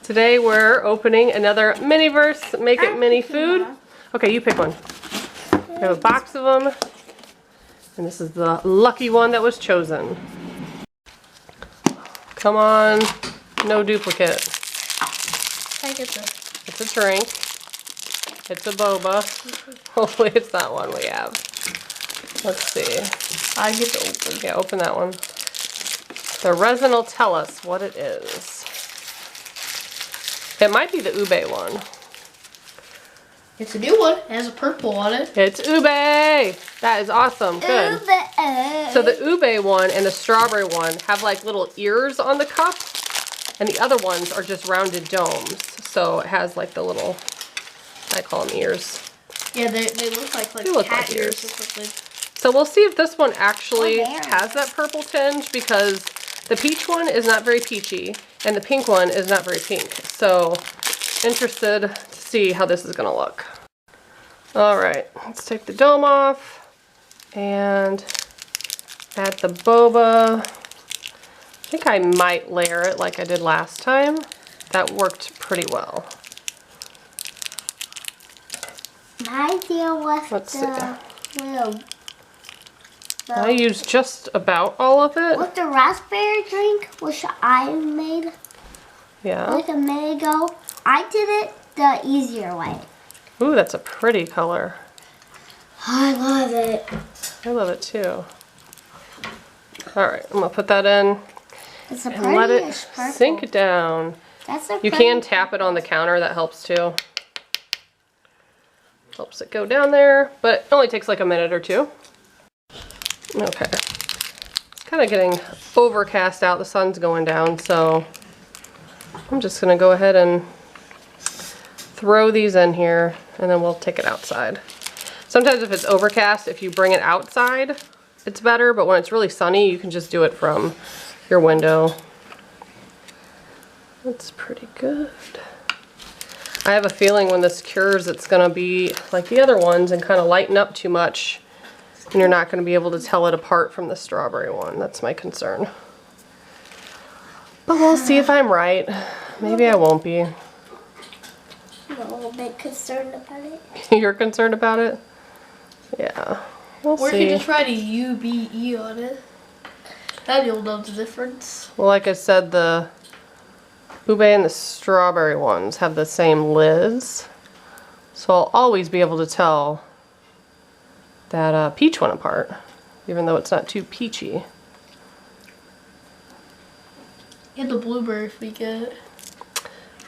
Today we're opening another MiniVerse Make It Mini food. Okay, you pick one. We have a box of them. And this is the lucky one that was chosen. Come on, no duplicate. I get this. It's a drink. It's a boba. Hopefully it's that one we have. Let's see. I get to open. Yeah, open that one. The resin will tell us what it is. It might be the Ube one. It's a new one. It has a purple on it. It's Ube! That is awesome. Good. Ube. So the Ube one and the strawberry one have like little ears on the cup, and the other ones are just rounded domes. So it has like the little, I call them ears. Yeah, they look like cat ears or something. So we'll see if this one actually has that purple tinge, because the peach one is not very peachy and the pink one is not very pink. So interested to see how this is gonna look. All right, let's take the dome off and add the boba. I think I might layer it like I did last time. That worked pretty well. My idea was I used just about all of it. with the raspberry drink, which I made like a minute ago. I did it the easier way. Ooh, that's a pretty color. I love it. I love it too. All right, I'm gonna put that in It's a and let it pretty-ish purple. sink down. That's a You can tap it on the counter, that helps too. Helps it go down there, but it only takes like a minute or two. Okay. It's kind of getting overcast out, the sun's going down, so I'm just gonna go ahead and throw these in here and then we'll take it outside. Sometimes if it's overcast, if you bring it outside, it's better, but when it's really sunny, you can just do it from your window. That's pretty good. I have a feeling when this cures, it's gonna be like the other ones and kind of lighten up too much, and you're not gonna be able to tell it apart from the strawberry one. That's my concern. But we'll see if I'm right. Maybe I won't be. I'm a little bit concerned about it. You're concerned about it? Yeah, we'll Or see. you can just write a UBE on it. Then you'll know the difference. Well, like I said, the Ube and the strawberry ones have the same lids, so I'll always be able to tell that peach one apart, even though it's not too peachy. And the blueberry if we get it.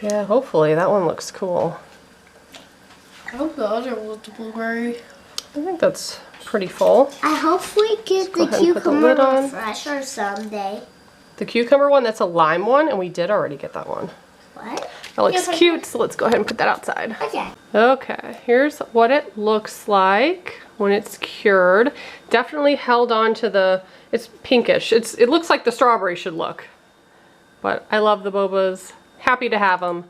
Yeah, hopefully. That one looks cool. I hope the other one's the blueberry. I think that's pretty full. I hope we get go the ahead and put the cucumber lid on. refresher someday. The cucumber one, that's a lime one, and we did already get that one. What? That looks Yes, I cute, so let's go ahead and put that outside. Okay. Okay, here's what it looks like when it's cured. Definitely held on to the, it's pinkish. It looks like the strawberry should look. But I love the bobas. Happy to have them.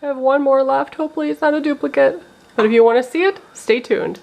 I have one more left. Hopefully it's not a duplicate. But if you want to see it, stay tuned.